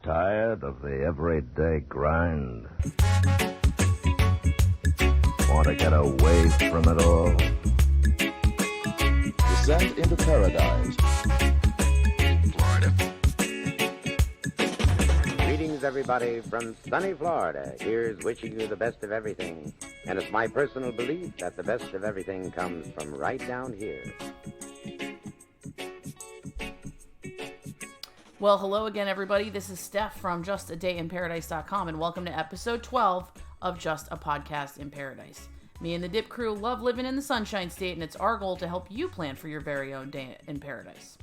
Tired of the everyday grind? Want to get away from it all? Descent into paradise. Florida. Greetings, everybody, from sunny Florida. Here's wishing you the best of everything. And it's my personal belief that the best of everything comes from right down here. Well, hello again, everybody. This is Steph from justadayinparadise.com, and welcome to episode 12 of Just a Podcast in Paradise. Me and the Dip crew love living in the Sunshine State, and it's our goal to help you plan for your very own day in paradise.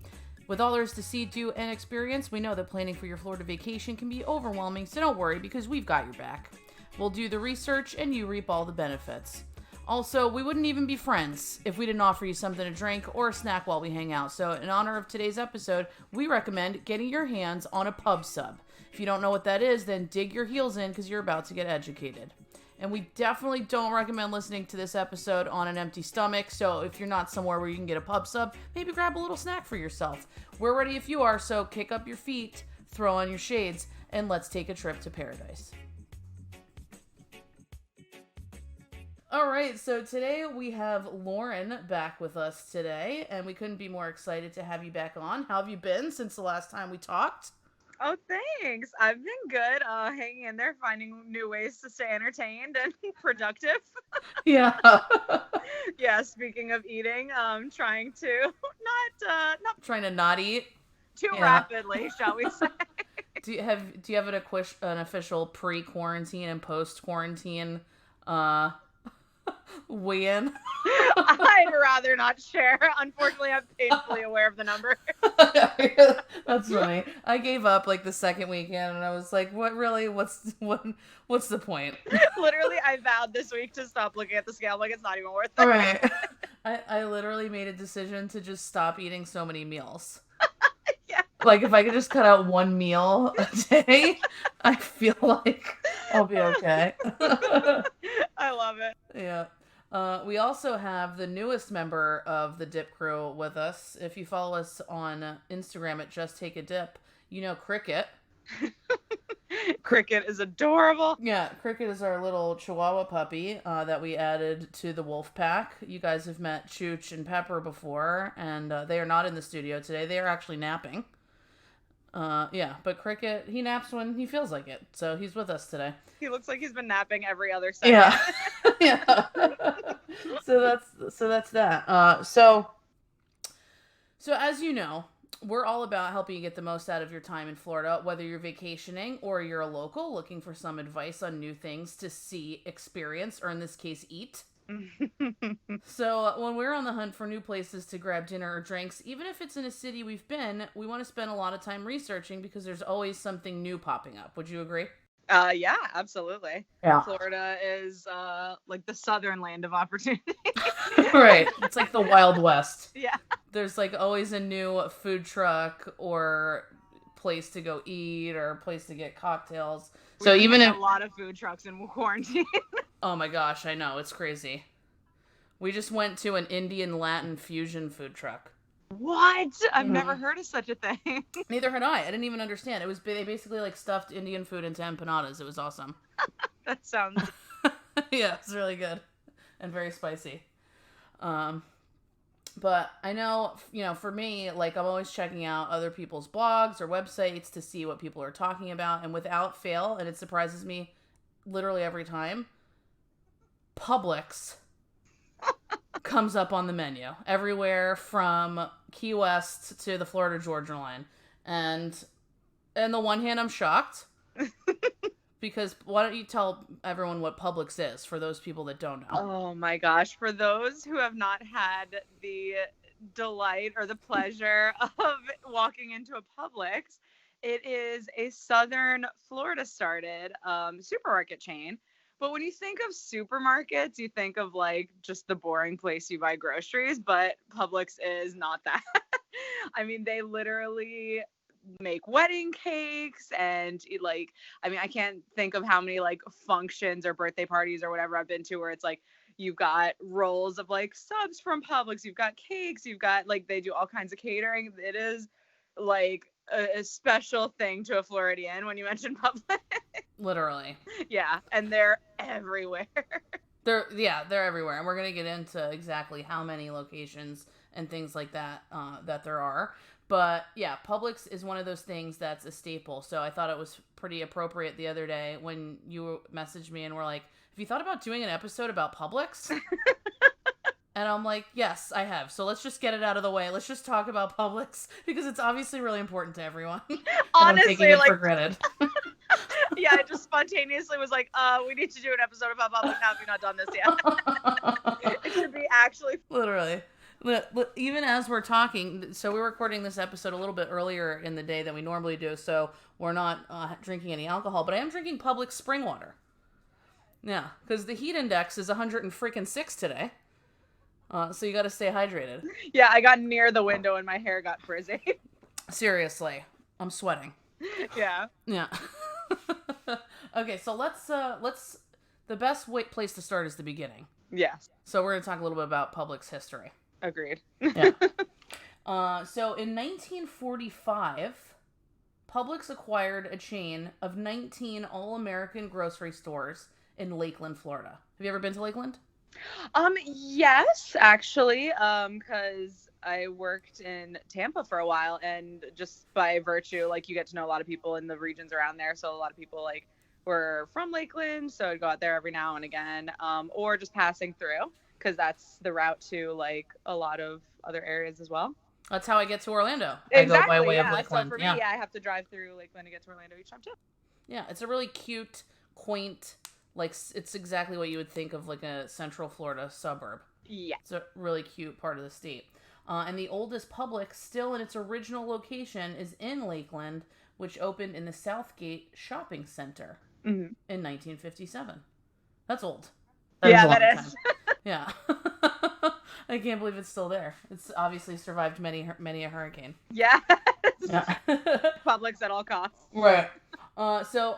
With all there is to see, do, and experience, we know that planning for your Florida vacation can be overwhelming, so don't worry, because we've got your back. We'll do the research, and you reap all the benefits. Also, we wouldn't even be friends if we didn't offer you something to drink or a snack while we hang out. So in honor of today's episode, we recommend getting your hands on a pub sub. If you don't know what that is, then dig your heels in because you're about to get educated. And we definitely don't recommend listening to this episode on an empty stomach. So if you're not somewhere where you can get a pub sub, maybe grab a little snack for yourself. We're ready if you are, so kick up your feet, throw on your shades, and let's take a trip to paradise. All right, so today we have Lauren back with us today, and we couldn't be more excited to have you back on. How have you been since the last time we talked? Oh, thanks. I've been good, hanging in there, finding new ways to stay entertained and productive. Yeah. Yeah, speaking of eating, trying to not Trying to not eat? too rapidly, shall we say. Do you have an official pre-quarantine and post-quarantine weigh-in? I'd rather not share. Unfortunately, I'm painfully aware of the number. That's funny. I gave up like the second weekend, and I was like, "What really? What's the point?" Literally, I vowed this week to stop looking at the scale. Like, it's not even worth it. All right. I literally made a decision to just stop eating so many meals. Yeah. Like, if I could just cut out one meal a day, I feel like I'll be okay. I love it. Yeah. We also have the newest member of the Dip crew with us. If you follow us on Instagram at Just Take a Dip, you know Cricket. Cricket is adorable. Yeah, Cricket is our little Chihuahua puppy that we added to the wolf pack. You guys have met Chooch and Pepper before, and they are not in the studio today. They are actually napping. Yeah, but Cricket, he naps when he feels like it, so he's with us today. He looks like he's been napping every other second. Yeah. Yeah. So that's that. So as you know, we're all about helping you get the most out of your time in Florida, whether you're vacationing or you're a local looking for some advice on new things to see, experience, or in this case, eat. So when we're on the hunt for new places to grab dinner or drinks, even if it's in a city we've been, we want to spend a lot of time researching because there's always something new popping up. Would you agree? Yeah, absolutely. Yeah. Florida is like the southern land of opportunity. Right. It's like the Wild West. Yeah. There's like always a new food truck or place to go eat or place to get cocktails. So even if a lot of food trucks in quarantine. Oh my gosh, I know, it's crazy. We just went to an Indian Latin fusion food truck. What? I've never heard of such a thing. Neither had I. I didn't even understand. They basically like stuffed Indian food into empanadas. It was awesome. That sounds... Yeah, it's really good and very spicy. But I know, for me, like I'm always checking out other people's blogs or websites to see what people are talking about. And without fail, and it surprises me literally every time, Publix comes up on the menu everywhere from Key West to the Florida-Georgia line. And on the one hand, I'm shocked because why don't you tell everyone what Publix is for those people that don't know? Oh my gosh. For those who have not had the delight or the pleasure of walking into a Publix, it is a southern Florida started supermarket chain. But when you think of supermarkets, you think of like just the boring place you buy groceries, but Publix is not that. I mean, they literally make wedding cakes and I can't think of how many like functions or birthday parties or whatever I've been to where it's like you've got rolls of like subs from Publix, you've got cakes, you've got like they do all kinds of catering. It is like a special thing to a Floridian when you mention Publix. Literally. Yeah, and they're everywhere. They're everywhere, and we're gonna get into exactly how many locations and things like that that there are. But yeah, Publix is one of those things that's a staple. So I thought it was pretty appropriate the other day when you messaged me and were like, "Have you thought about doing an episode about Publix?" And I'm like, "Yes, I have. So let's just get it out of the way. Let's just talk about Publix because it's obviously really important to everyone." Honestly, I'm taking it like for granted. yeah, I just spontaneously was like, we need to do an episode about Publix now if you've not done this yet. It should be actually. Literally. Even as we're talking, so we're recording this episode a little bit earlier in the day than we normally do, so we're not drinking any alcohol, but I am drinking Publix spring water. Yeah, because the heat index is 106 today, so you got to stay hydrated. Yeah, I got near the window and my hair got frizzy. Seriously, I'm sweating. Yeah. Yeah. Okay, so let's the best place to start is the beginning. Yes. So we're going to talk a little bit about Publix history. Agreed. Yeah. So in 1945, Publix acquired a chain of 19 all-American grocery stores in Lakeland, Florida. Have you ever been to Lakeland? Yes, actually, because I worked in Tampa for a while, and just by virtue, like, you get to know a lot of people in the regions around there, so a lot of people, like, were from Lakeland, so I'd go out there every now and again, or just passing through, because that's the route to, like, a lot of other areas as well. That's how I get to Orlando. Exactly, I go by way of So Lakeland. for me, I have to drive through Lakeland to get to Orlando each time, too. Yeah, it's a really cute, quaint, like, it's exactly what you would think of, like, a Central Florida suburb. Yeah. It's a really cute part of the state. And the oldest Publix, still in its original location, is in Lakeland, which opened in the Southgate Shopping Center in 1957. That's old. That is. Yeah. I can't believe it's still there. It's obviously survived many a hurricane. Yes. Yeah. Publix at all costs. Right. So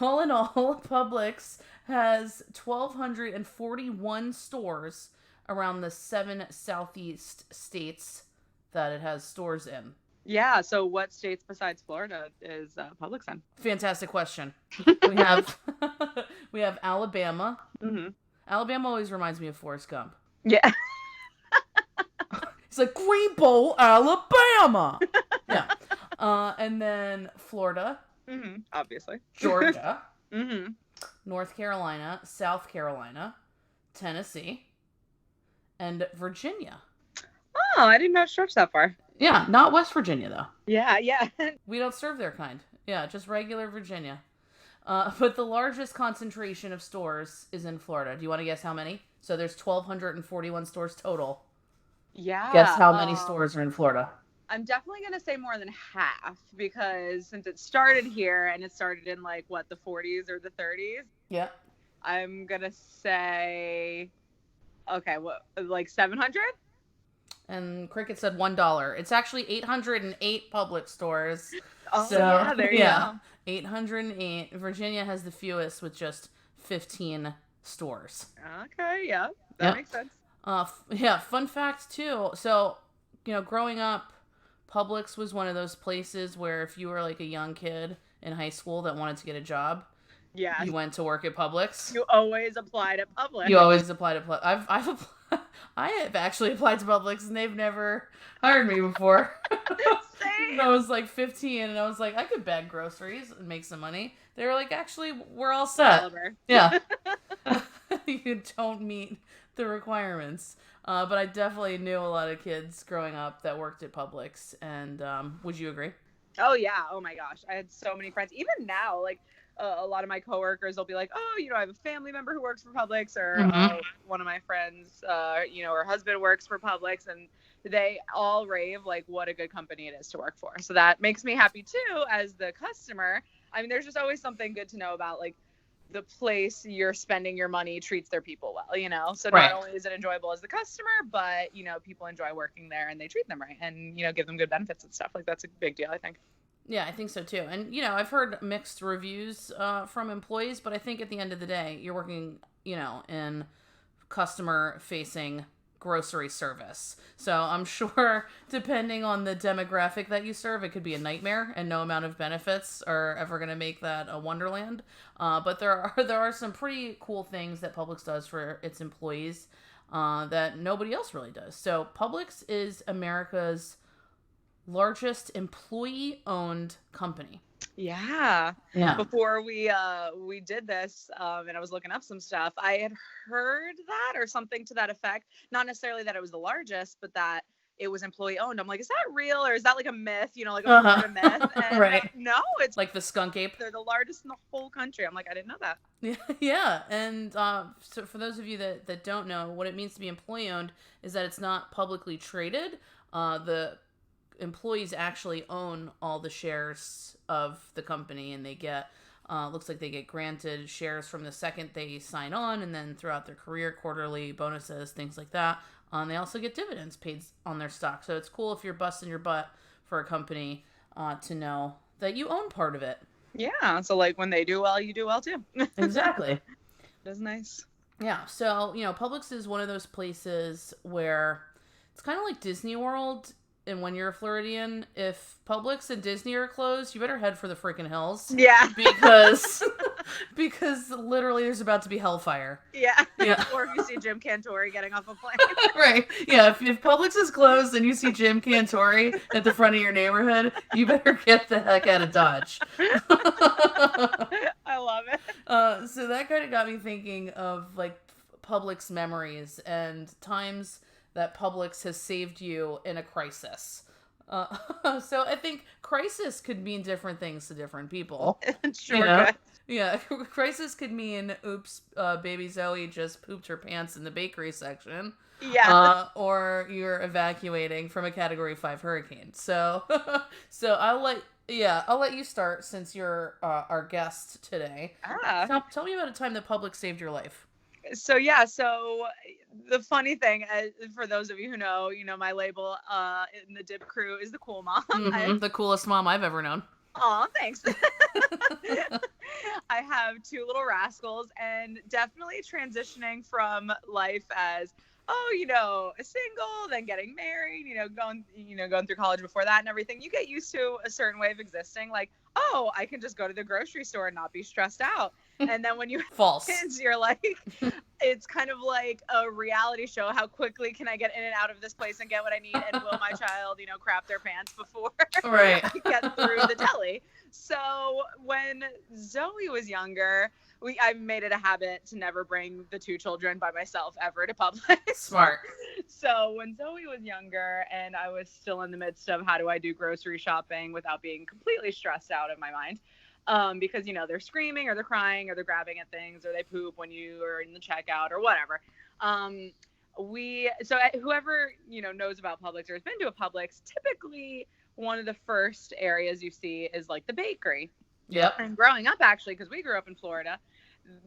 all in all, Publix has 1,241 stores around the 7 southeast states that it has stores in. Yeah, so what states besides Florida is Publix in? Fantastic question. We have Alabama. Mm-hmm. Alabama always reminds me of Forrest Gump. Yeah. It's like Greenbow, Alabama. Yeah. And then Florida. Mm-hmm. Obviously. Georgia. Mm-hmm. North Carolina, South Carolina, Tennessee, and Virginia. Oh, I didn't know it stretched that far. Yeah, not West Virginia, though. Yeah, yeah. We don't serve their kind. Yeah, just regular Virginia. But the largest concentration of stores is in Florida. Do you want to guess how many? So there's 1,241 stores total. Yeah. Guess how many stores are in Florida? I'm definitely going to say more than half, because since it started here and it started in, like, what, the 40s or the 30s? Yeah. I'm going to say, okay, what, like 700? And Cricket said $1. It's actually 808 Publix stores. Oh, So, yeah, there you go. 808. Virginia has the fewest with just 15 stores. Okay, yeah, that makes sense. Yeah, fun fact too. So, growing up, Publix was one of those places where if you were like a young kid in high school that wanted to get a job, Yeah. you went to work at Publix. You always applied at Publix. You always applied to Publix. I have actually applied to Publix and they've never hired me before. Same. I was like 15 and I was like, I could bag groceries and make some money. They were like, actually, we're all set. Oliver. Yeah. You don't meet the requirements. But I definitely knew a lot of kids growing up that worked at Publix. And would you agree? Oh, yeah. Oh, my gosh. I had so many friends. Even now, like, a lot of my coworkers will be like, oh, I have a family member who works for Publix, or one of my friends, her husband works for Publix, and they all rave, like, what a good company it is to work for. So that makes me happy, too, as the customer. I mean, there's just always something good to know about, like, the place you're spending your money treats their people well, So Right. not only is it enjoyable as the customer, but, people enjoy working there and they treat them right and, give them good benefits and stuff. Like, that's a big deal, I think. Yeah, I think so too. And, I've heard mixed reviews from employees, but I think at the end of the day, you're working, in customer-facing grocery service. So I'm sure, depending on the demographic that you serve, it could be a nightmare, and no amount of benefits are ever going to make that a wonderland. But there are some pretty cool things that Publix does for its employees that nobody else really does. So Publix is America's largest employee-owned company. Yeah. Before we did this, and I was looking up some stuff, I had heard that or something to that effect. Not necessarily that it was the largest, but that it was employee owned. I'm like, is that real or is that like a myth? You know, like a Florida myth? And right. No, it's like the skunk ape. They're the largest in the whole country. I'm like, I didn't know that. Yeah. And so for those of you that don't know, what it means to be employee owned is that it's not publicly traded. The employees actually own all the shares of the company, and they get looks like they get granted shares from the second they sign on, and then throughout their career, quarterly bonuses, things like that. They also get dividends paid on their stock. So it's cool if you're busting your butt for a company to know that you own part of it. Yeah. So like when they do well, you do well too. Exactly. That's nice. Yeah. So, Publix is one of those places where it's kind of like Disney World. And when you're a Floridian, if Publix and Disney are closed, you better head for the freaking hills. Yeah. Because literally there's about to be hellfire. Yeah. Yeah. Or if you see Jim Cantore getting off a plane. Right. Yeah. If Publix is closed and you see Jim Cantore at the front of your neighborhood, you better get the heck out of Dodge. I love it. So that kind of got me thinking of like Publix memories and times that Publix has saved you in a crisis. So I think crisis could mean different things to different people. Sure. Yeah, crisis could mean, oops, baby Zoe just pooped her pants in the bakery section. Yeah. Or you're evacuating from a Category 5 hurricane. So I'll let you start since you're our guest today. Tell me about a time that Publix saved your life. So the funny thing, for those of you who know, my label in the Dip crew is the cool mom. Mm-hmm. The coolest mom I've ever known. Aw, thanks. I have two little rascals, and definitely transitioning from life as, a single, then getting married, going through college before that and everything. You get used to a certain way of existing, like, I can just go to the grocery store and not be stressed out. And then when you have kids, you're like, it's kind of like a reality show. How quickly can I get in and out of this place and get what I need? And will my child, crap their pants before right. I get through the deli? So when Zoe was younger, I made it a habit to never bring the two children by myself ever to Publix. Smart. So when Zoe was younger and I was still in the midst of how do I do grocery shopping without being completely stressed out of my mind, because, they're screaming or they're crying or they're grabbing at things or they poop when you are in the checkout or whatever. Whoever, knows about Publix or has been to a Publix, typically one of the first areas you see is like the bakery. Yep. And growing up, actually, because we grew up in Florida,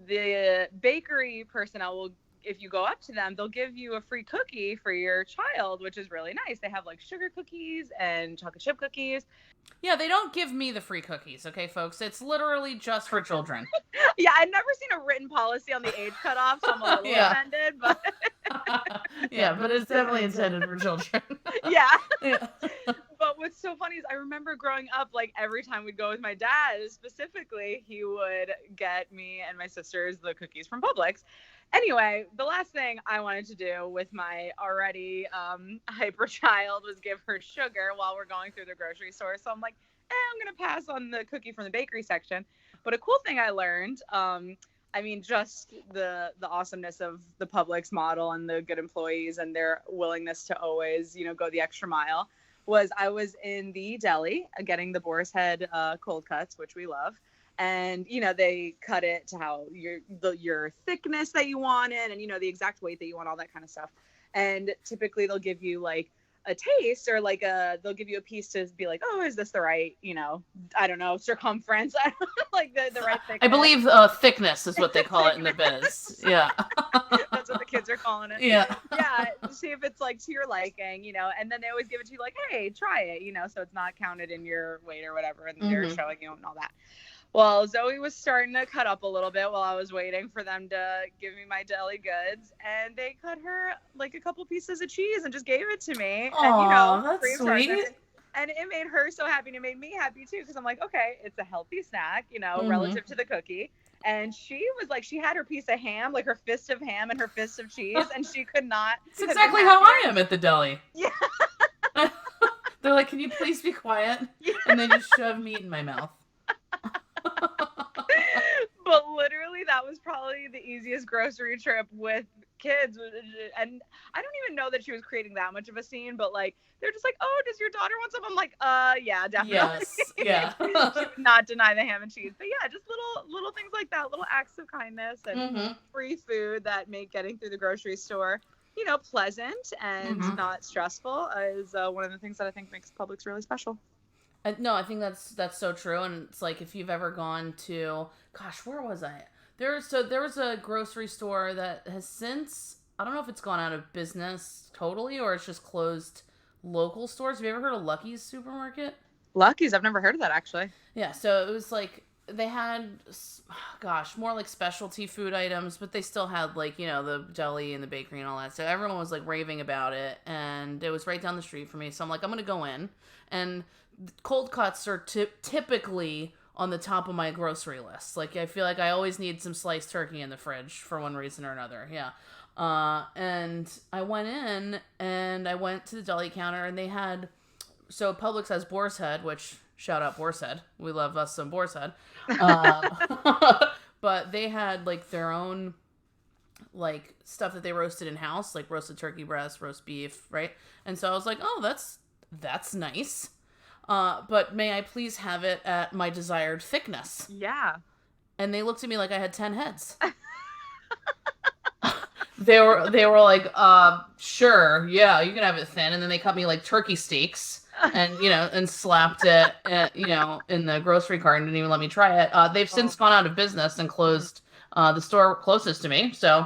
the bakery personnel will, if you go up to them, they'll give you a free cookie for your child, which is really nice. They have like sugar cookies and chocolate chip cookies. Yeah, they don't give me the free cookies, okay, folks? It's literally just for children. Yeah, I've never seen a written policy on the age cutoff, so I'm a little offended, but... Yeah, but it's definitely intended for children. Yeah. But what's so funny is I remember growing up, like every time we'd go with my dad, specifically, he would get me and my sisters the cookies from Publix. Anyway, the last thing I wanted to do with my already hyper child was give her sugar while we're going through the grocery store. So I'm like, I'm going to pass on the cookie from the bakery section. But a cool thing I learned, just the awesomeness of the Publix model and the good employees and their willingness to always, go the extra mile, was I was in the deli getting the boar's head cold cuts, which we love. And, they cut it to how your thickness that you want it and, the exact weight that you want, all that kind of stuff. And typically they'll give you like a taste or like they'll give you a piece to be like, is this the right, I don't know, circumference, like the right thickness. I believe thickness is what they call it in the biz. Yeah. That's what the kids are calling it. Yeah. Yeah. See if it's like to your liking, and then they always give it to you like, hey, try it, so it's not counted in your weight or whatever. And they're showing you and all that. Well, Zoe was starting to cut up a little bit while I was waiting for them to give me my deli goods, and they cut her like a couple pieces of cheese and just gave it to me. Aw, And that's free of charge. sweet. And it made her so happy, and it made me happy too, because I'm like, okay, it's a healthy snack, Mhm. relative to the cookie. And she was like, she had her piece of ham, like her fist of ham and her fist of cheese, and she could not. It's exactly how I am at the deli. Yeah. They're like, can you please be quiet? Yeah. And they just shove meat in my mouth. But literally, that was probably the easiest grocery trip with kids. And I don't even know that she was creating that much of a scene, but like, they're just like, oh, does your daughter want some? I'm like, yeah, definitely. Yes, yeah. She would not deny the ham and cheese. But yeah, just little things like that, little acts of kindness and free food that make getting through the grocery store, pleasant and not stressful is one of the things that I think makes Publix really special. No, I think that's so true. And it's like, if you've ever gone to, gosh, where was I? There was a grocery store that has since, I don't know if it's gone out of business totally or it's just closed local stores. Have you ever heard of Lucky's Supermarket? Lucky's, I've never heard of that actually. Yeah, so it was like, they had, gosh, more like specialty food items, but they still had like, the deli and the bakery and all that. So everyone was like raving about it, and it was right down the street for me. So I'm like, I'm going to go in. And cold cuts are typically on the top of my grocery list. Like, I feel like I always need some sliced turkey in the fridge for one reason or another. Yeah. And I went in and I went to the deli counter, and they had, so Publix has Boar's Head, which, shout out Boar's Head. We love us some Boar's Head. But they had like their own like stuff that they roasted in house, like roasted turkey breast, roast beef, right? And so I was like, oh, that's nice. But may I please have it at my desired thickness? Yeah. And they looked at me like I had 10 heads. They were like, sure, yeah, you can have it thin. And then they cut me like turkey steaks and, and slapped it, in the grocery cart and didn't even let me try it. They've since gone out of business and closed the store closest to me. So,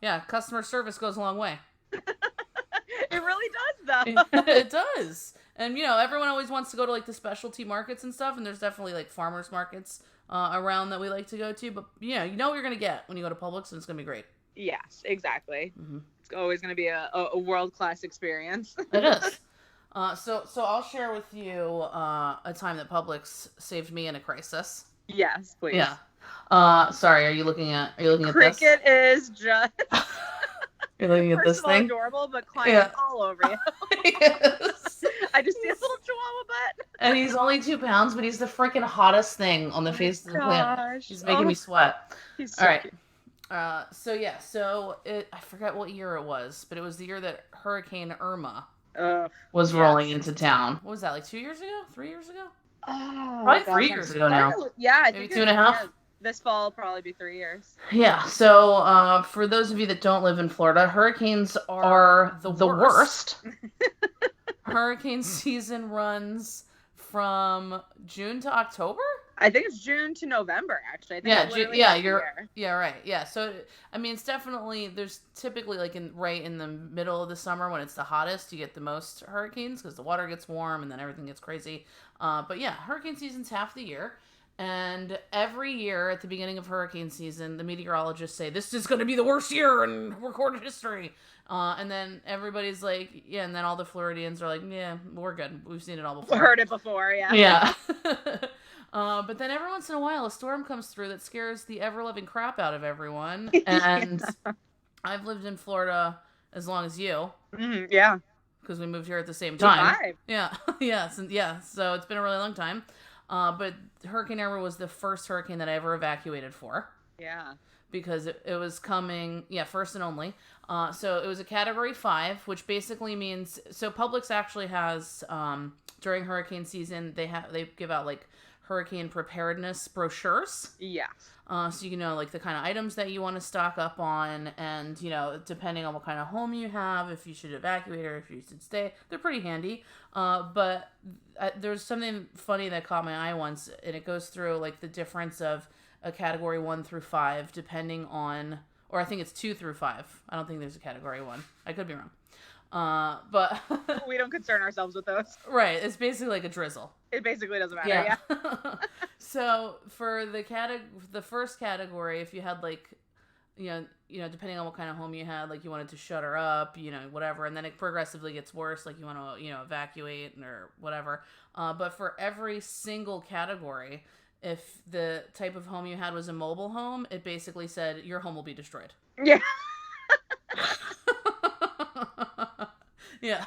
yeah, customer service goes a long way. It really does, though. It does. And, everyone always wants to go to, like, the specialty markets and stuff, and there's definitely, like, farmers markets around that we like to go to. But, you know what you're going to get when you go to Publix, and it's going to be great. Yes, exactly. Mm-hmm. It's always going to be a world-class experience. It is. So I'll share with you a time that Publix saved me in a crisis. Yes, please. Yeah. Sorry, are you looking at this? Cricket is just... You're looking at this thing? Adorable, but climbing all over you. Yes. I just see a little chihuahua butt. And he's only 2 pounds, but he's the freaking hottest thing on the face of the planet. He's making me sweat. He's so cute. I forget what year it was, but it was the year that Hurricane Irma was rolling into town. What was that, like 2 years ago? 3 years ago? Probably 3 years ago now. Yeah, I maybe think 2.5. This fall will probably be 3 years. Yeah, so for those of you that don't live in Florida, hurricanes are the worst. Hurricane season runs from June to October? I think it's June to November, actually. Right. Yeah, so, I mean, it's definitely, there's typically, like, right in the middle of the summer when it's the hottest, you get the most hurricanes because the water gets warm and then everything gets crazy. But yeah, hurricane season's half the year. And every year at the beginning of hurricane season, the meteorologists say, this is going to be the worst year in recorded history. And then everybody's like, yeah, and then all the Floridians are like, yeah, we're good. We've seen it all before. Heard it before, yeah. Yeah. But then every once in a while, a storm comes through that scares the ever-loving crap out of everyone. And I've lived in Florida as long as you. Mm-hmm, yeah. Because we moved here at the same time. 5. Yeah. Yeah. So it's been a really long time. But Hurricane Irma was the first hurricane that I ever evacuated for. Yeah. Because it was coming, first and only. So it was a Category 5, which basically means, so Publix actually has, during hurricane season, they give out, like, hurricane preparedness brochures. Yeah. So you know, like, the kind of items that you want to stock up on, and, depending on what kind of home you have, if you should evacuate or if you should stay, they're pretty handy. But there's something funny that caught my eye once, and it goes through, like, the difference of a Category 1 through 5, depending on, or I think it's 2 through 5. I don't think there's a Category 1. I could be wrong. But we don't concern ourselves with those. Right. It's basically like a drizzle. It basically doesn't matter. Yeah. So for the first category, if you had like, depending on what kind of home you had, like you wanted to shut her up, whatever, and then it progressively gets worse, like you want to, evacuate or whatever. But for every single category, if the type of home you had was a mobile home, it basically said your home will be destroyed. Yeah. Yeah.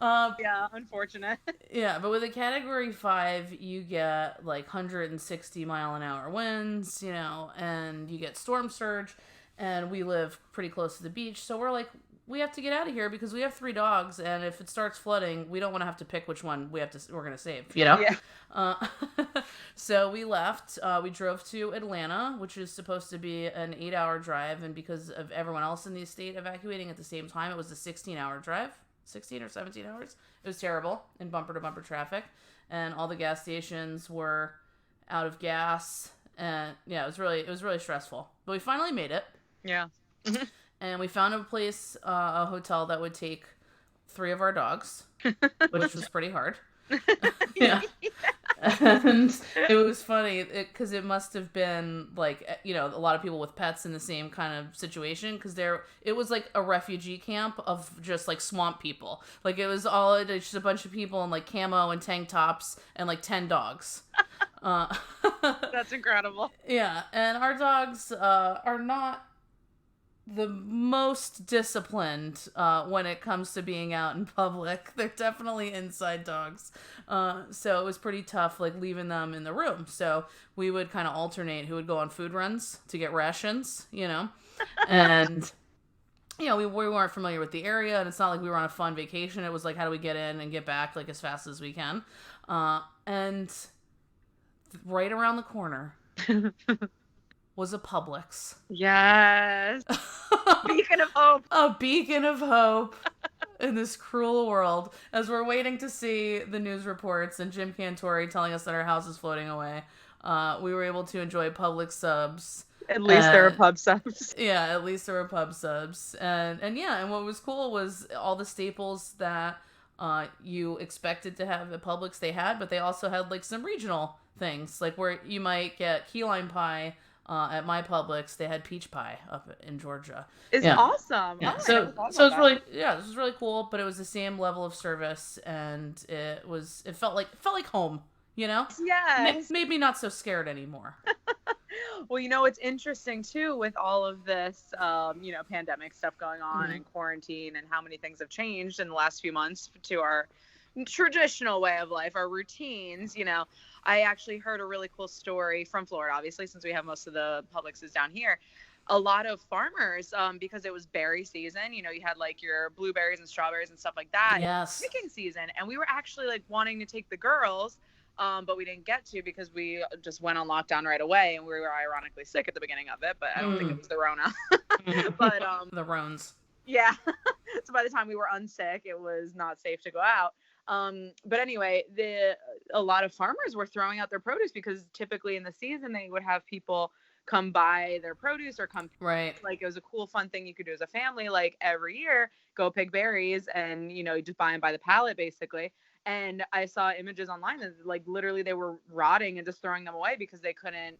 Yeah, unfortunate. Yeah, but with a category 5, you get like 160 mile an hour winds, and you get storm surge, and we live pretty close to the beach, so we're like, we have to get out of here because we have 3 dogs, and if it starts flooding, we don't want to have to pick which one we're going to save, Yeah. So we left. We drove to Atlanta, which is supposed to be an 8-hour drive, and because of everyone else in the state evacuating at the same time, it was a 16-hour drive. 16 or 17 hours. It was terrible in bumper-to-bumper traffic, and all the gas stations were out of gas, and yeah, it was really stressful. But we finally made it. Yeah. And we found a place, a hotel that would take 3 of our dogs, which was pretty hard. Yeah. And it was funny because it must have been like, a lot of people with pets in the same kind of situation, because it was like a refugee camp of just like swamp people. Like it was all just a bunch of people in like camo and tank tops and like 10 dogs. That's incredible. Yeah, and our dogs are not the most disciplined when it comes to being out in public. They're definitely inside dogs. So it was pretty tough, like leaving them in the room. So we would kind of alternate who would go on food runs to get rations, and we weren't familiar with the area, and it's not like we were on a fun vacation. It was like, how do we get in and get back like as fast as we can? And right around the corner was a Publix. Yes. Beacon of hope. A beacon of hope in this cruel world. As we're waiting to see the news reports and Jim Cantore telling us that our house is floating away, we were able to enjoy Publix subs. At least there were pub subs. Yeah, at least there were pub subs. And what was cool was all the staples that you expected to have at Publix they had, but they also had like some regional things, like where you might get key lime pie. At my Publix, they had peach pie up in Georgia. It's awesome. Yeah. Oh, So it's really, this was really cool, but it was the same level of service, and it felt like home, Yes. Made me not so scared anymore. Well, it's interesting too with all of this, pandemic stuff going on and quarantine, and how many things have changed in the last few months to our traditional way of life, our routines. I actually heard a really cool story from Florida, obviously, since we have most of the Publixes down here. A lot of farmers, because it was berry season, you had like your blueberries and strawberries and stuff like that. Yes. Picking season. And we were actually like wanting to take the girls, but we didn't get to because we just went on lockdown right away, and we were ironically sick at the beginning of it, but I don't think it was the Rona. But the Rones. Yeah. So by the time we were unsick, it was not safe to go out. But anyway, a lot of farmers were throwing out their produce because typically in the season they would have people come buy their produce or come. Right. Like it was a cool, fun thing you could do as a family, like every year, go pick berries and, just buy them by the pallet basically. And I saw images online that like literally they were rotting and just throwing them away because they couldn't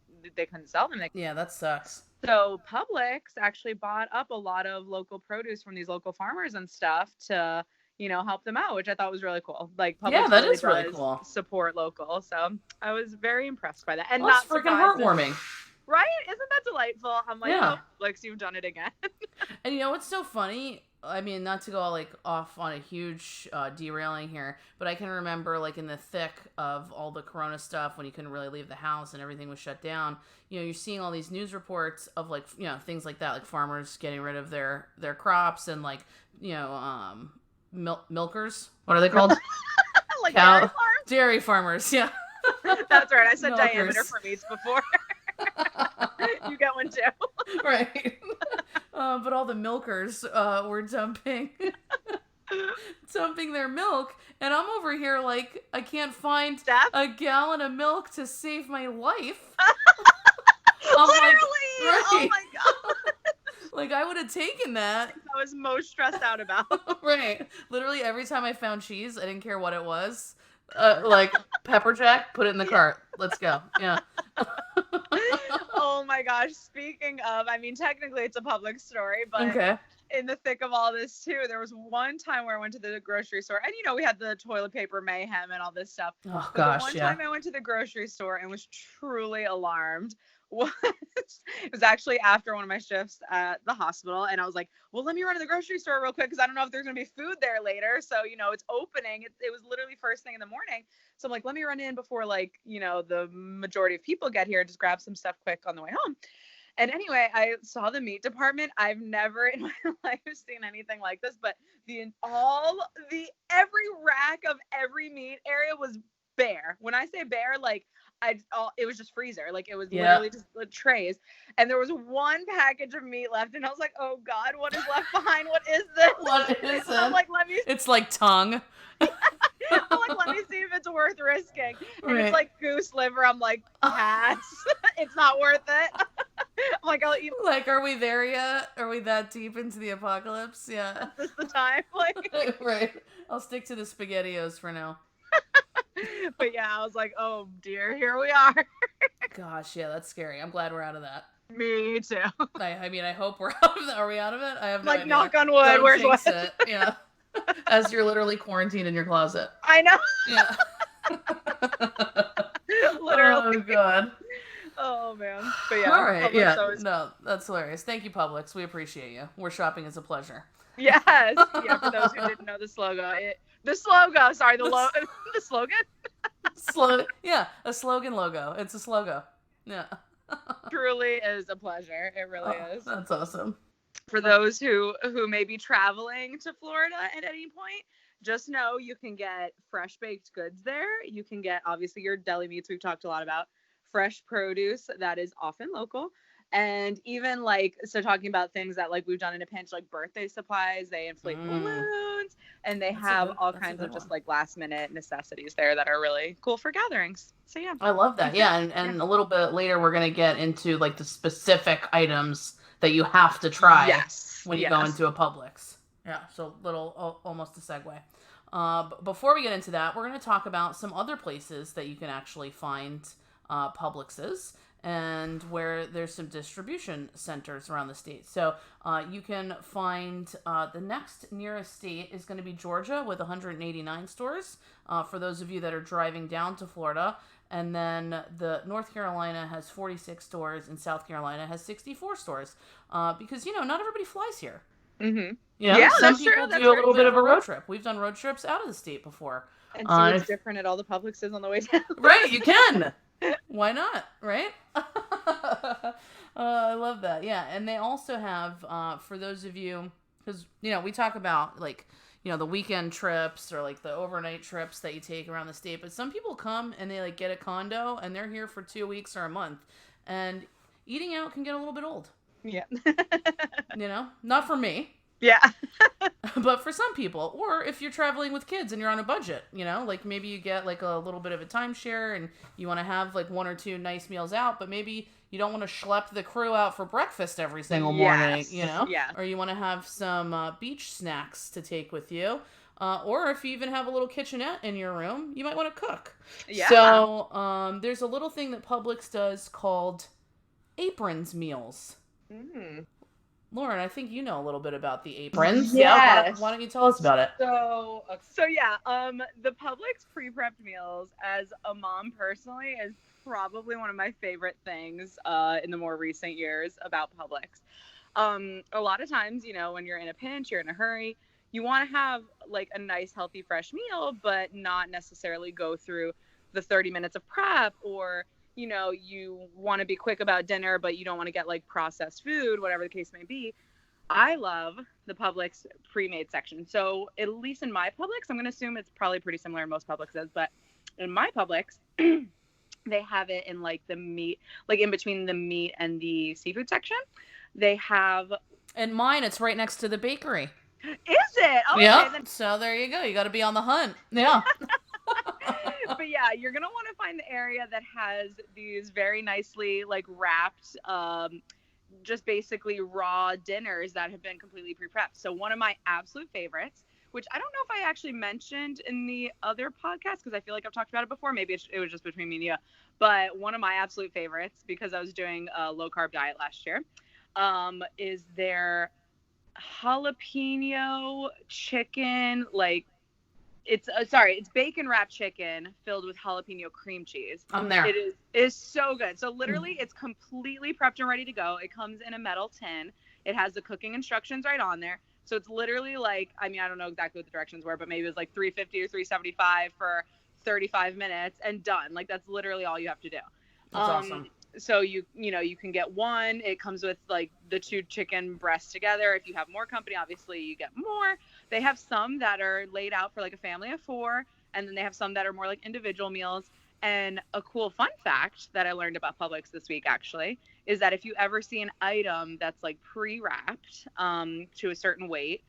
sell them. Yeah, that sucks. So Publix actually bought up a lot of local produce from these local farmers and stuff to, help them out, which I thought was really cool. Like Publix that is really cool. Support local. So I was very impressed by that. And that's freaking heartwarming. Right? Isn't that delightful? I'm like, oh, Publix, you've done it again. And what's so funny? I mean, not to go like off on a huge derailing here, but I can remember like in the thick of all the Corona stuff when you couldn't really leave the house and everything was shut down, you're seeing all these news reports of like, things like that, like farmers getting rid of their crops and like, milkers. What are they called? Like dairy farms? Dairy farmers, yeah. That's right. I said Milkers. diameter for meats before. You get one too. Right. But all the milkers were dumping their milk, and I'm over here like I can't find a gallon of milk to save my life. Literally! Right. Oh my god! Like I would have taken that. I was most stressed out about. Right. Literally every time I found cheese, I didn't care what it was. like pepper jack, put it in the cart. Let's go. Yeah. Oh my gosh. Speaking of, I mean, technically it's a public story, but Okay. in the thick of all this too, there was one time where I went to the grocery store, and we had the toilet paper mayhem and all this stuff. Oh But the gosh, one yeah. time I went to the grocery store and was truly alarmed was it was actually after one of my shifts at the hospital, and I was like, well, let me run to the grocery store real quick because I don't know if there's gonna be food there later. So it's opening. It was literally first thing in the morning. So I'm like, let me run in before the majority of people get here and just grab some stuff quick on the way home. And anyway, I saw the meat department. I've never in my life seen anything like this, but every rack of every meat area was bare. When I say bare, like it was just freezer. Like it was literally just the trays. And there was one package of meat left, and I was like, oh God, what is left behind? What is this? What is it? I'm like, let me. It's like tongue. I'm like, let me see if it's worth risking. And Right. it's like goose liver. I'm like, pass. It's not worth it. I'm like, I'll eat Like, are we there yet? Are we that deep into the apocalypse? Yeah. this the time. Like, Right. I'll stick to the SpaghettiOs for now. but yeah, I was like, oh dear, here we are. Gosh, yeah, that's scary. I'm glad we're out of that. Me too. I mean, I hope we're out of that. Are we out of it? I have no Like, idea. knock on wood. Don't Where's jinx what? it. Yeah. As you're literally quarantined in your closet. I know. Yeah. Literally. Oh, God. Oh man. But yeah. All right. Publix Yeah. always- No, that's hilarious. Thank you, Publix. We appreciate you. We're shopping is a pleasure. Yes. Yeah. For those who didn't know the slogan, the slogan. Yeah, a slogan logo. It's a slogan. Yeah. Truly is a pleasure. It really Oh, is. that's awesome. For those who may be traveling to Florida at any point, just know you can get fresh baked goods there. You can get obviously your deli meats we've talked a lot about, fresh produce that is often local, and even talking about things that we've done in a pinch, like birthday supplies. They inflate balloons, and they have all kinds of just last minute necessities there that are really cool for gatherings. So yeah, I love that. Yeah, and a little bit later we're gonna get into the specific items that you have to try when you go into a Publix. Yeah, so almost a segue. Before we get into that, we're going to talk about some other places that you can actually find Publixes and where there's some distribution centers around the state. So you can find the next nearest state is going to be Georgia with 189 stores for those of you that are driving down to Florida. And then the North Carolina has 46 stores, and South Carolina has 64 stores. Because not everybody flies here. Mm-hmm. Yeah, some that's people true. do a little bit of a road trip. We've done road trips out of the state before. And see what's different at all the Publixes on the way down. Right, you can. Why not? Right? I love that. Yeah, and they also have for those of you, because we talk about the weekend trips or the overnight trips that you take around the state, but some people come and they get a condo and they're here for 2 weeks or a month, and eating out can get a little bit old. Yeah. Not for me. Yeah. But for some people, or if you're traveling with kids and you're on a budget, maybe you get a little bit of a timeshare and you want to have 1 or 2 nice meals out, but maybe you don't want to schlep the crew out for breakfast every single morning, Yeah. Or you want to have some beach snacks to take with you. Or if you even have a little kitchenette in your room, you might want to cook. Yeah. So there's a little thing that Publix does called Apron Meals. Mm. Lauren, I think you know a little bit about the aprons. Yes. Yeah, why don't you tell us about it? So yeah, the Publix pre-prepped meals as a mom personally is probably one of my favorite things in the more recent years about Publix. A lot of times, when you're in a pinch, you're in a hurry, you want to have a nice, healthy, fresh meal, but not necessarily go through the 30 minutes of prep, or you want to be quick about dinner, but you don't want to get processed food, whatever the case may be. I love the Publix pre-made section. So at least in my Publix, I'm going to assume it's probably pretty similar in most Publixes, but in my Publix, they have it in the meat, in between the meat and the seafood section. They have. And mine, it's right next to the bakery. Is it? Okay, yeah. then... So there you go. You got to be on the hunt. Yeah. But yeah, you're going to want to find the area that has these very nicely wrapped, just basically raw dinners that have been completely pre-prepped. So one of my absolute favorites, which I don't know if I actually mentioned in the other podcast because I feel like I've talked about it before. Maybe it was just between me and you. But one of my absolute favorites, because I was doing a low-carb diet last year, is their jalapeno chicken, like, it's bacon wrapped chicken filled with jalapeno cream cheese. I'm there. It is so good. So literally it's completely prepped and ready to go. It comes in a metal tin. It has the cooking instructions right on there. So it's literally like, I mean, I don't know exactly what the directions were, but maybe it was like $3.50 or $3.75 for 35 minutes and done. Like, that's literally all you have to do. That's awesome. So you can get one. It comes with like the 2 chicken breasts together. If you have more company, obviously you get more. They have some that are laid out for like a family of 4, and then they have some that are more like individual meals. And a cool fun fact that I learned about Publix this week actually is that if you ever see an item that's like pre-wrapped to a certain weight,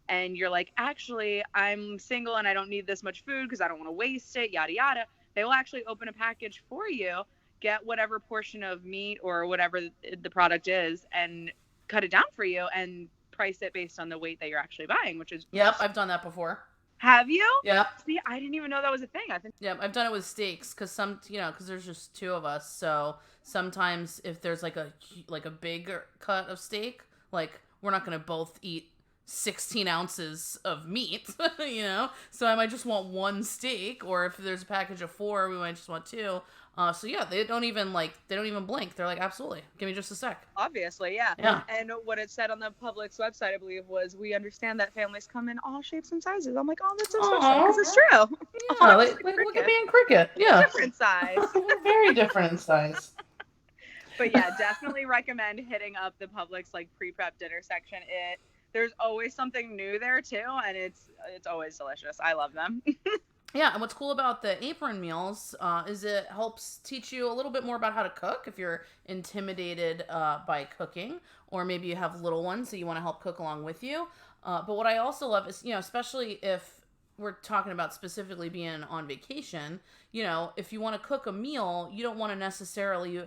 and you're like, actually, I'm single and I don't need this much food because I don't want to waste it, yada yada, they will actually open a package for you, get whatever portion of meat or whatever the product is, and cut it down for you and price it based on the weight that you're actually buying, which is... Yep, I've done that before. Have you? Yep. See, I didn't even know that was a thing. Yep, I've done it with steaks because because there's just 2 of us. So sometimes if there's like a big cut of steak, like, we're not going to both eat 16 ounces of meat, so I might just want 1 steak, or if there's a package of 4, we might just want 2. So yeah, they don't even blink. They're like, absolutely, give me just a sec. Obviously, yeah. Yeah. And what it said on the Publix website, I believe, was, we understand that families come in all shapes and sizes. I'm like, oh, that's so special, because it's true. Yeah, look at me in cricket. Yeah. Different size. We're very different in size. But yeah, definitely recommend hitting up the Publix like pre-prep dinner section. There's always something new there too, and it's always delicious. I love them. Yeah, and what's cool about the Apron Meals is it helps teach you a little bit more about how to cook if you're intimidated by cooking, or maybe you have little ones so you want to help cook along with you. But what I also love is, especially if we're talking about specifically being on vacation, if you want to cook a meal, you don't want to necessarily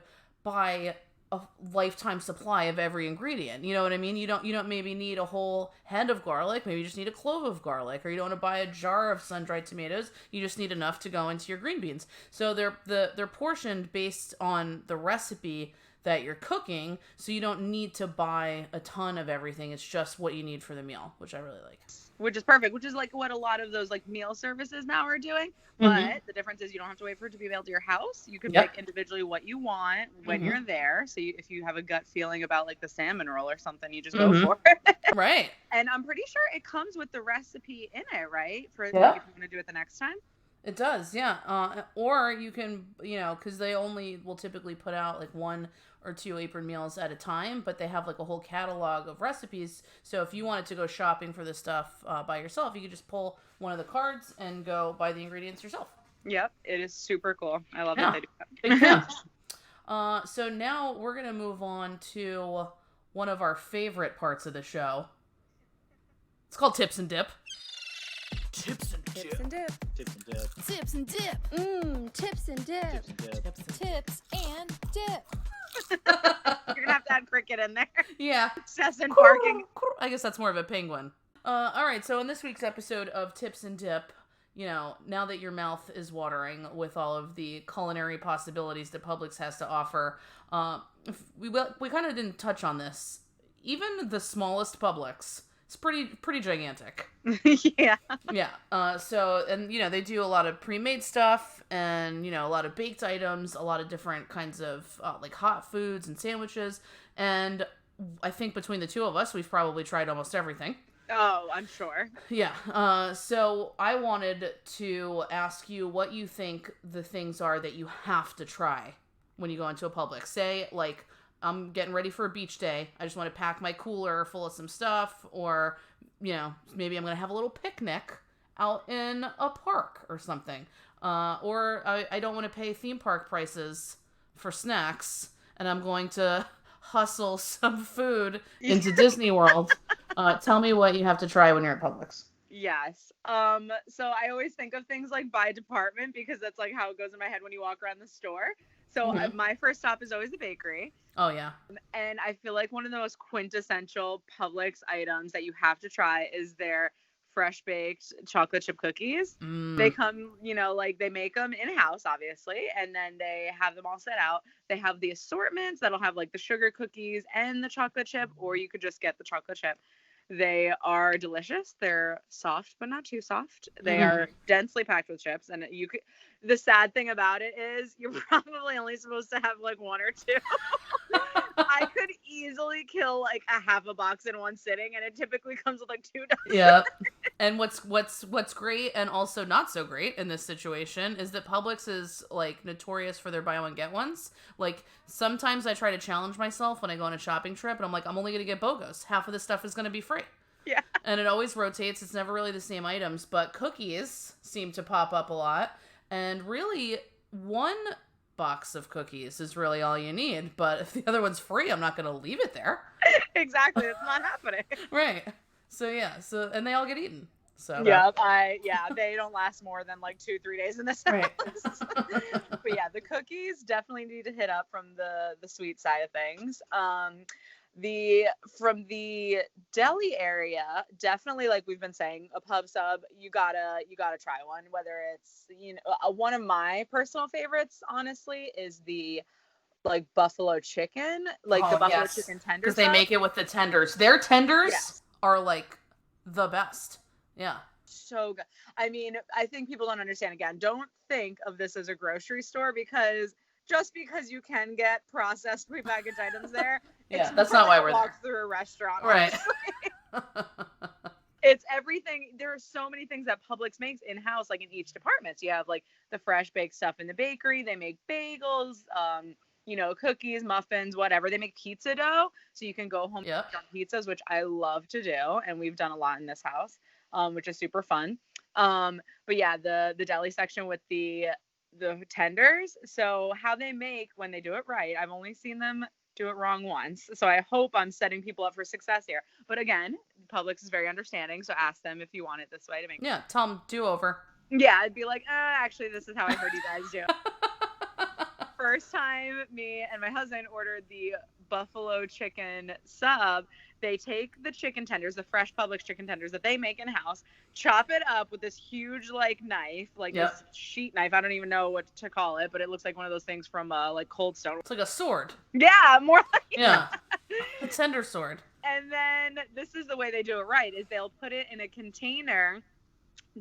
buy a lifetime supply of every ingredient. You know what I mean? You don't maybe need a whole head of garlic. Maybe you just need a clove of garlic, or you don't want to buy a jar of sun-dried tomatoes. You just need enough to go into your green beans. So they're portioned based on the recipe that you're cooking, so you don't need to buy a ton of everything. It's just what you need for the meal, which I really like. Which is perfect, which is like what a lot of those like meal services now are doing. But the difference is you don't have to wait for it to be mailed to your house. You can pick individually what you want when you're there. So if you have a gut feeling about like the salmon roll or something, you just go for it. Right. And I'm pretty sure it comes with the recipe in it, right? For like, if you want to do it the next time. It does, yeah. Or you can, because they only will typically put out like 1 or 2 Apron Meals at a time, but they have like a whole catalog of recipes. So if you wanted to go shopping for this stuff by yourself, you could just pull one of the cards and go buy the ingredients yourself. Yep, it is super cool. I love that they do that. Big fan. So now we're going to move on to one of our favorite parts of the show. It's called Tips and Dip. Tips and dip. Tips and dip. Tips and dip. Tips and dip. Tips and dip. Tips and dip. You're gonna have to add cricket in there. Yeah. Incessant barking. I guess that's more of a penguin. All right, so in this week's episode of Tips and Dip, now that your mouth is watering with all of the culinary possibilities that Publix has to offer, we kind of didn't touch on this. Even the smallest Publix, it's pretty gigantic. Yeah. Yeah. So, and they do a lot of pre-made stuff, and a lot of baked items, a lot of different kinds of like hot foods and sandwiches. And I think between the 2 of us, we've probably tried almost everything. Oh, I'm sure. Yeah. So I wanted to ask you what you think the things are that you have to try when you go into a Publix. Say, like, I'm getting ready for a beach day. I just want to pack my cooler full of some stuff, or, maybe I'm going to have a little picnic out in a park or something. Or I don't want to pay theme park prices for snacks, and I'm going to hustle some food into Disney World. Tell me what you have to try when you're at Publix. Yes. So I always think of things like by department, because that's like how it goes in my head when you walk around the store. So my first stop is always the bakery. Oh, yeah. And I feel like one of the most quintessential Publix items that you have to try is their fresh baked chocolate chip cookies. They come, like they make them in-house, obviously, and then they have them all set out. They have the assortments that'll have like the sugar cookies and the chocolate chip, or you could just get the chocolate chip. They are delicious. They're soft, but not too soft. They are densely packed with chips, and the sad thing about it is you're probably only supposed to have like one or two. I could easily kill like a half a box in one sitting, and it typically comes with like 2 dozen. Yep. And what's great and also not so great in this situation is that Publix is like notorious for their buy one get ones. Like sometimes I try to challenge myself when I go on a shopping trip, and I'm like, I'm only gonna get BOGOs. Half of the stuff is gonna be free. Yeah. And it always rotates. It's never really the same items, but cookies seem to pop up a lot. And really, one box of cookies is really all you need. But if the other one's free, I'm not going to leave it there. Exactly. It's not happening. Right. So, yeah. And they all get eaten. So They don't last more than like 2-3 days in this house. Right. But yeah, the cookies definitely need to hit up from the sweet side of things. From the deli area, definitely, like we've been saying, a pub sub, you gotta try one. Whether it's one of my personal favorites, honestly, is the like buffalo chicken, like the buffalo chicken tenders, because they make it with the tenders. Their tenders are like the best. Yeah. So good. I mean, I think people don't understand. Again, don't think of this as a grocery store, because just because you can get processed prepackaged items there, that's not why we're there. Walk through a restaurant, right? It's everything. There are so many things that Publix makes in-house, like in each department. So you have like the fresh baked stuff in the bakery. They make bagels, cookies, muffins, whatever. They make pizza dough, so you can go home and make pizzas, which I love to do, and we've done a lot in this house, which is super fun. But yeah, the deli section with the tenders. So how they make when they do it right, I've only seen them do it wrong once. So I hope I'm setting people up for success here. But again, Publix is very understanding. So ask them if you want it this way to make. Yeah, tell them do over. Yeah, I'd be like, actually, this is how I heard you guys do. First time me and my husband ordered the buffalo chicken sub, they take the chicken tenders, the fresh Publix chicken tenders that they make in-house, chop it up with this huge like knife, like this sheet knife. I don't even know what to call it, but it looks like one of those things from like Cold Stone. It's like a sword. Yeah, more like a tender sword. And then this is the way they do it right, is they'll put it in a container,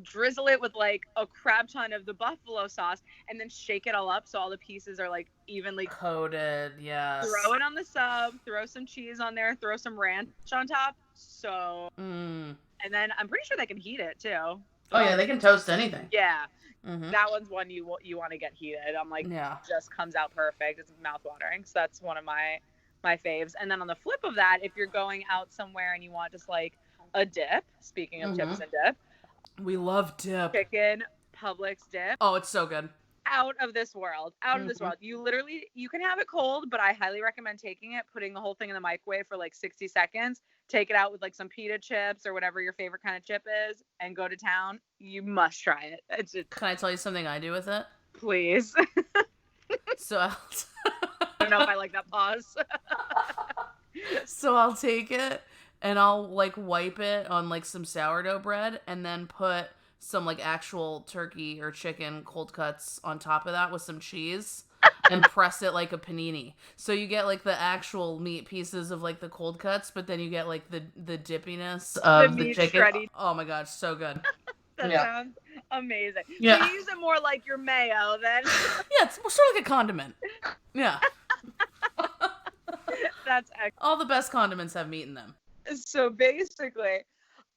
drizzle it with like a crap ton of the buffalo sauce, and then shake it all up so all the pieces are like evenly coated. Yes. Throw it on the sub, throw some cheese on there, throw some ranch on top. So and then I'm pretty sure they can heat it too. Oh yeah, they can toast anything. Yeah. That one's one you want to get heated. I'm like, just comes out perfect. It's mouth-watering. So that's one of my faves. And then on the flip of that, if you're going out somewhere and you want just like a dip, speaking of chips and dip, we love dip. Chicken Publix dip. Oh, it's so good. Out of this world. Out of this world. You can have it cold, but I highly recommend taking it, putting the whole thing in the microwave for like 60 seconds, take it out with like some pita chips or whatever your favorite kind of chip is, and go to town. You must try it. Can I tell you something I do with it? Please. So I don't know if I like that pause. So I'll take it and I'll like wipe it on like some sourdough bread, and then put some like actual turkey or chicken cold cuts on top of that with some cheese, and press it like a panini. So you get like the actual meat pieces of like the cold cuts, but then you get like the dippiness of the chicken. Shreddy. Oh my gosh, so good. That sounds amazing. Yeah. So you use it more like your mayo then. Yeah, it's sort of like a condiment. Yeah. That's excellent. All the best condiments have meat in them. So basically,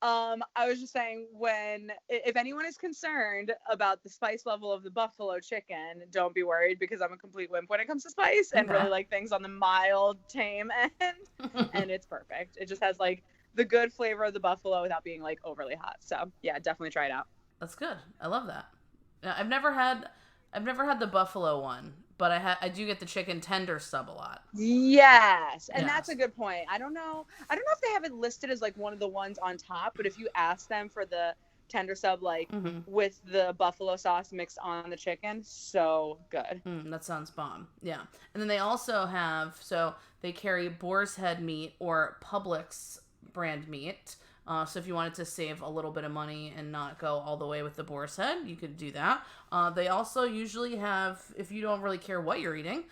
I was just saying, if anyone is concerned about the spice level of the buffalo chicken, don't be worried, because I'm a complete wimp when it comes to spice and really like things on the mild, tame end, and it's perfect. It just has like the good flavor of the buffalo without being like overly hot. So yeah, definitely try it out. That's good. I love that. I've never had the buffalo one, but I do get the chicken tender sub a lot. Yes. And that's a good point. I don't know if they have it listed as like one of the ones on top, but if you ask them for the tender sub, like with the buffalo sauce mixed on the chicken, so good. That sounds bomb. Yeah. And then they also have, so they carry boar's head meat or Publix brand meat, So if you wanted to save a little bit of money and not go all the way with the boar's head, you could do that. They also usually have, if you don't really care what you're eating,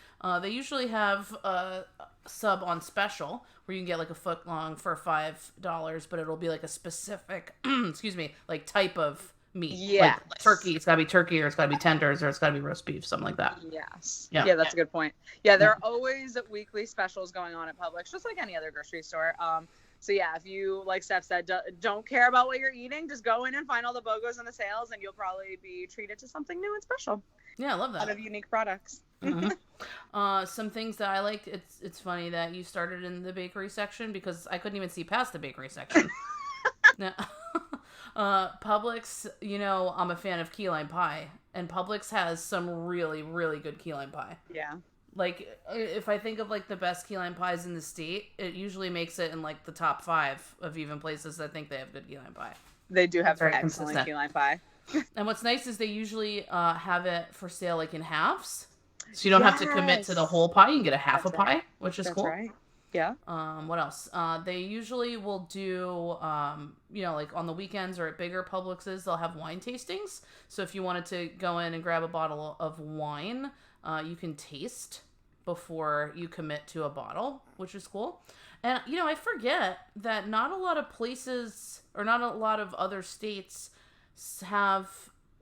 they usually have a sub on special where you can get like a foot long for $5, but it'll be like a specific, excuse me, like type of meat. Yes. Like turkey, it's gotta be turkey, or it's gotta be tenders, or it's gotta be roast beef, something like that. Yes. Yeah. Yeah, that's a good point. Yeah, there are always weekly specials going on at Publix, just like any other grocery store. So yeah, if you, like Steph said, don't care about what you're eating, just go in and find all the BOGOs and the sales, and you'll probably be treated to something new and special. Yeah, I love that. A lot of unique products. Mm-hmm. Some things that I liked, it's funny that you started in the bakery section because I couldn't even see past the bakery section. Now, Publix, I'm a fan of key lime pie, and Publix has some really, really good key lime pie. Yeah. Like, if I think of, like, the best key lime pies in the state, it usually makes it in, like, the top 5 of even places that think they have good key lime pie. They do have very excellent consistent. key lime pie. And what's nice is they usually have it for sale, like, in halves. So you don't have to commit to the whole pie. You can get a half That's a pie, right. which is That's cool. right. Yeah. What else? They usually will do, like on the weekends or at bigger Publixes, they'll have wine tastings. So if you wanted to go in and grab a bottle of wine, you can taste before you commit to a bottle, which is cool. And, I forget that not a lot of places or not a lot of other states have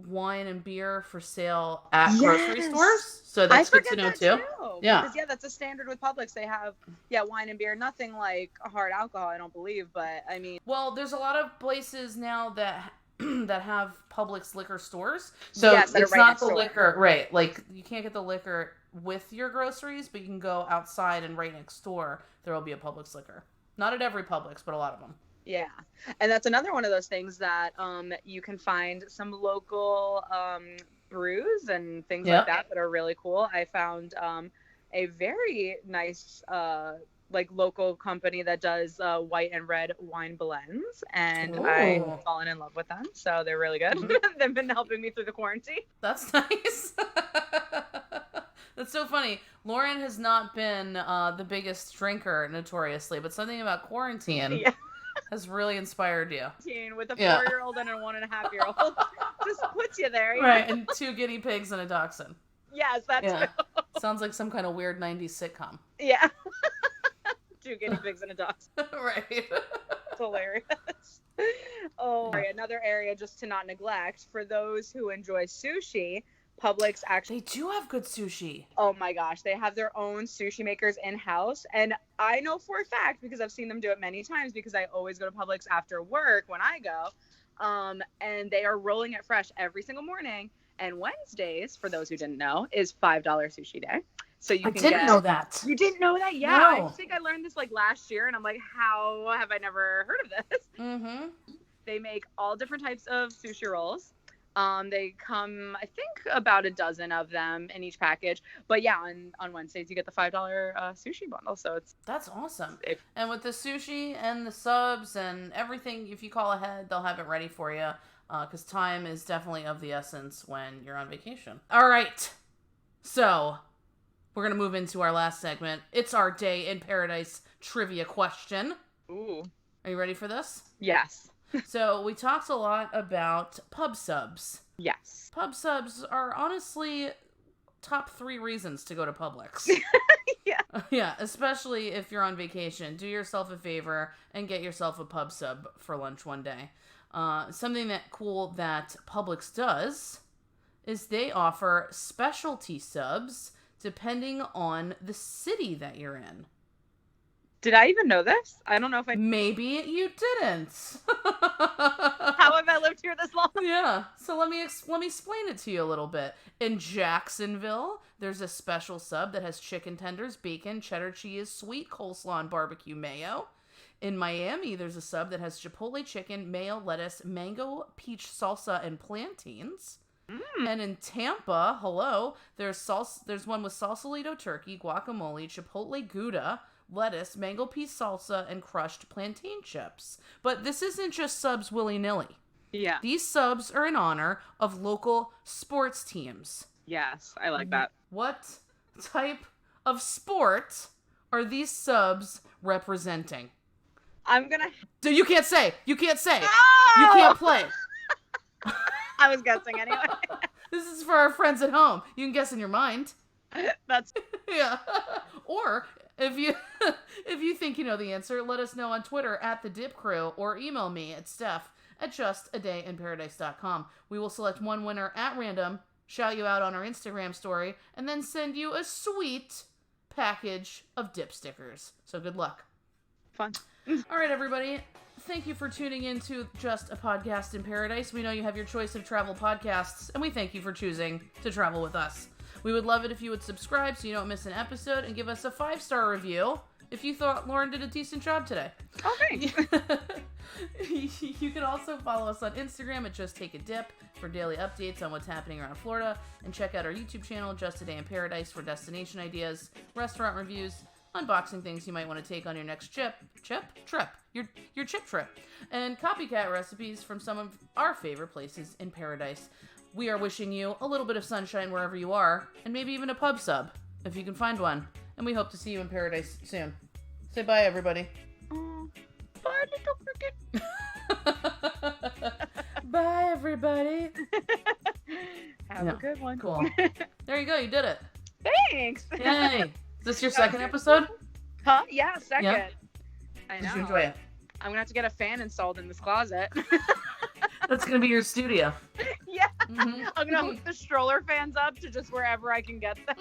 wine and beer for sale at grocery stores. So that's good to know too. Yeah. Because, that's a standard with Publix. They have, wine and beer. Nothing like hard alcohol, I don't believe. But, I mean. Well, there's a lot of places now that that have Publix liquor stores. So it's right not the liquor. Right. Like, you can't get the liquor with your groceries, but you can go outside and right next door, there will be a Publix liquor. Not at every Publix, but a lot of them. Yeah. And that's another one of those things that you can find some local brews and things like that are really cool. I found a very nice local company that does white and red wine blends, and I've fallen in love with them. So they're really good. They've been helping me through the quarantine. That's nice. That's so funny. Lauren has not been the biggest drinker notoriously, but something about quarantine has really inspired you. With a 4-year-old and a 1.5-year-old just puts you there. Right, and 2 guinea pigs and a dachshund. Yes, that's true. Sounds like some kind of weird 90s sitcom. Yeah. 2 guinea pigs and a dachshund. Right. It's hilarious. Oh, another area just to not neglect for those who enjoy sushi. Publix actually. They do have good sushi. Oh my gosh. They have their own sushi makers in-house. And I know for a fact, because I've seen them do it many times, because I always go to Publix after work when I go. And they are rolling it fresh every single morning. And Wednesdays, for those who didn't know, is $5 sushi day. So you can didn't know that. You didn't know that? Yeah. No. I think I learned this last year, and I'm like, how have I never heard of this? Mm-hmm. They make all different types of sushi rolls. They come, I think, about a dozen of them in each package. But on Wednesdays you get the $5 sushi bundle. So that's awesome. And with the sushi and the subs and everything, if you call ahead, they'll have it ready for you. Because time is definitely of the essence when you're on vacation. All right. So we're going to move into our last segment. It's our Day in Paradise trivia question. Ooh. Are you ready for this? Yes. So we talked a lot about pub subs. Yes. Pub subs are honestly top 3 reasons to go to Publix. Yeah, especially if you're on vacation. Do yourself a favor and get yourself a pub sub for lunch one day. Something that Publix does is they offer specialty subs depending on the city that you're in. Did I even know this? I don't know if I... Maybe you didn't. How have I lived here this long? Yeah. So let me explain it to you a little bit. In Jacksonville, there's a special sub that has chicken tenders, bacon, cheddar cheese, sweet coleslaw, and barbecue mayo. In Miami, there's a sub that has chipotle chicken, mayo, lettuce, mango, peach salsa, and plantains. And in Tampa, there's one with salsalito turkey, guacamole, chipotle gouda, lettuce, mango peas salsa, and crushed plantain chips. But this isn't just subs willy-nilly. Yeah. These subs are in honor of local sports teams. Yes, I like that. What type of sport are these subs representing? I'm gonna. So you can't say. You can't say. Oh! You can't play. I was guessing anyway. This is for our friends at home. You can guess in your mind. That's Yeah. Or if you think you know the answer, let us know on Twitter at the Dip Crew or email me at steph@justadayinparadise.com. We will select one winner at random, shout you out on our Instagram story, and then send you a sweet package of dip stickers. So good luck. fun. All right, everybody. Thank you for tuning in to Just a Podcast in Paradise. We know you have your choice of travel podcasts, and we thank you for choosing to travel with us. We would love it if you would subscribe so you don't miss an episode, and give us a 5-star review if you thought Lauren did a decent job today. Oh, thanks. You can also follow us on Instagram at Just Take a Dip for daily updates on what's happening around Florida, and check out our YouTube channel, Just a Day in Paradise, for destination ideas, restaurant reviews, unboxing things you might want to take on your next trip, your chip trip, and copycat recipes from some of our favorite places in paradise. We are wishing you a little bit of sunshine wherever you are, and maybe even a pub sub, if you can find one. And we hope to see you in paradise soon. Say bye, everybody. Bye, little cricket. Bye, everybody. Have a good one. Cool. There you go. You did it. Thanks. Yay. Is this your second episode? Huh? Yeah, second. Yeah. I know. Did you enjoy it? I'm gonna have to get a fan installed in this closet. That's going to be your studio. Yeah. Mm-hmm. I'm gonna hook the stroller fans up to just wherever I can get them.